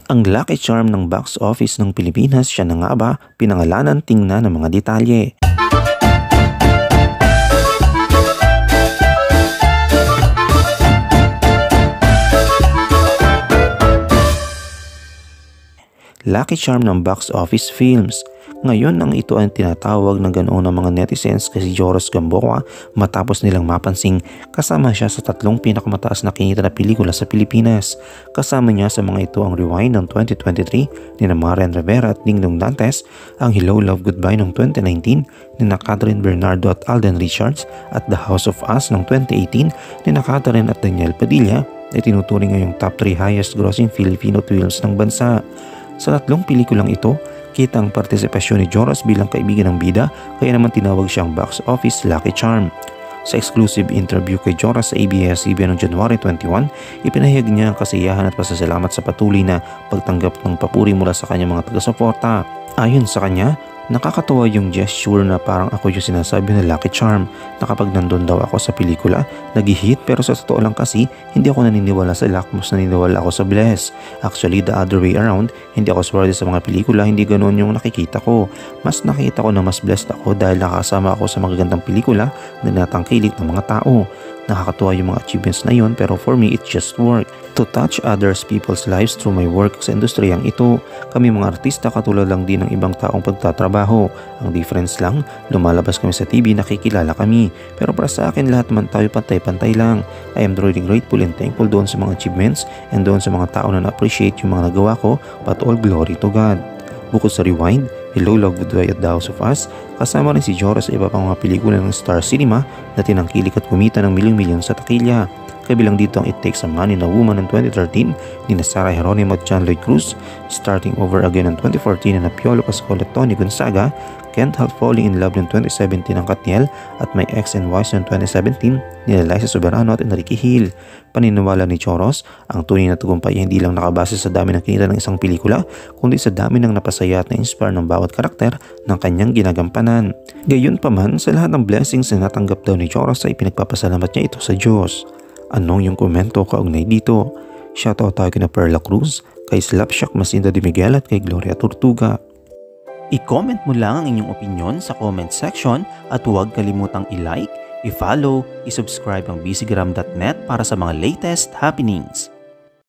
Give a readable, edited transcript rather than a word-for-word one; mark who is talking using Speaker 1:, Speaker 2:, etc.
Speaker 1: Ang lucky charm ng box office ng Pilipinas, siya na nga ba? Pinangalanan, tingnan ng mga detalye. Lucky charm ng box office films. Ngayon ang ito ay tinatawag na ganoon ng mga netizens kay Joros Gamboa matapos nilang mapansing kasama siya sa 3 pinakamataas na kinita na pelikula sa Pilipinas. Kasama niya sa mga ito ang Rewind ng 2023 ni Marian Rivera at Dingdong Dantes, ang Hello Love Goodbye ng 2019 ni Catherine Bernardo at Alden Richards at The House of Us ng 2018 ni Catherine at Daniel Padilla ay tinuturing ngayong top 3 highest grossing Filipino films ng bansa. Sa 3 pelikulang ito, kita ang partisipasyon ni Joros bilang kaibigan ng bida, kaya naman tinawag siyang box office lucky charm. Sa exclusive interview kay Joros sa ABS-CBN noong January 21, ipinahayag niya ang kasiyahan at pasasalamat sa patuloy na pagtanggap ng papuri mula sa kanyang mga taga-suporta. Ayon sa kanya, nakakatawa yung gesture na parang ako yung sinasabi na lucky charm na kapag nandun daw ako sa pelikula, nag-hit, pero sa totoo lang kasi hindi ako naniniwala sa luck, mas naniniwala ako sa bless. Actually, the other way around, hindi ako swerte sa mga pelikula, hindi ganoon yung nakikita ko. Mas nakita ko na mas blessed ako dahil nakasama ako sa magagandang pelikula na natangkilik ng mga tao. Nakakatuwa yung mga achievements na yun, pero for me, it's just work. To touch others people's lives through my work sa industriyang ito. Kami mga artista katulad lang din ng ibang taong pagtatrabaho. Ang difference lang, lumalabas kami sa TV, nakikilala kami. Pero para sa akin, lahat naman tayo pantay-pantay lang. I am really grateful and thankful doon sa mga achievements and doon sa mga tao na na-appreciate yung mga nagawa ko, but all glory to God. Bukod sa Rewind, Hello Love Goodbye at The House of Us, kasama rin si Joros sa iba pang mga pelikula ng Star Cinema na tinangkilik at kumita ng milyong-milyon sa takilya. Kabilang dito ang It Takes a Man in a Woman ng 2013 ni Sarah Geronimo at John Lloyd Cruz, Starting Over Again ng 2014 na Piolo Pascual at Tony Gonzaga, Can't Help Falling in Love ng 2017 ng Katniel at My Ex and Wives ng 2017 ni Liza Soberano at Enrique Hill. Paniniwala ni Joros, ang tunay na tagumpay ay hindi lang nakabase sa dami ng kinita ng isang pelikula, kundi sa dami ng napasaya at na-inspire ng bawat karakter ng kanyang ginagampanan. Gayunpaman, sa lahat ng blessings na natanggap daw ni Joros ay pinagpapasalamat niya ito sa Diyos. Anong yung komento kaugnay dito? Shoutout tayo kina Perla Cruz, kay Slapshock Masinda de Miguel at kay Gloria Tortuga. I-comment mo lang ang inyong opinion sa comment section at huwag kalimutang i-like, i-follow, i-subscribe ang bcgram.net para sa mga latest happenings.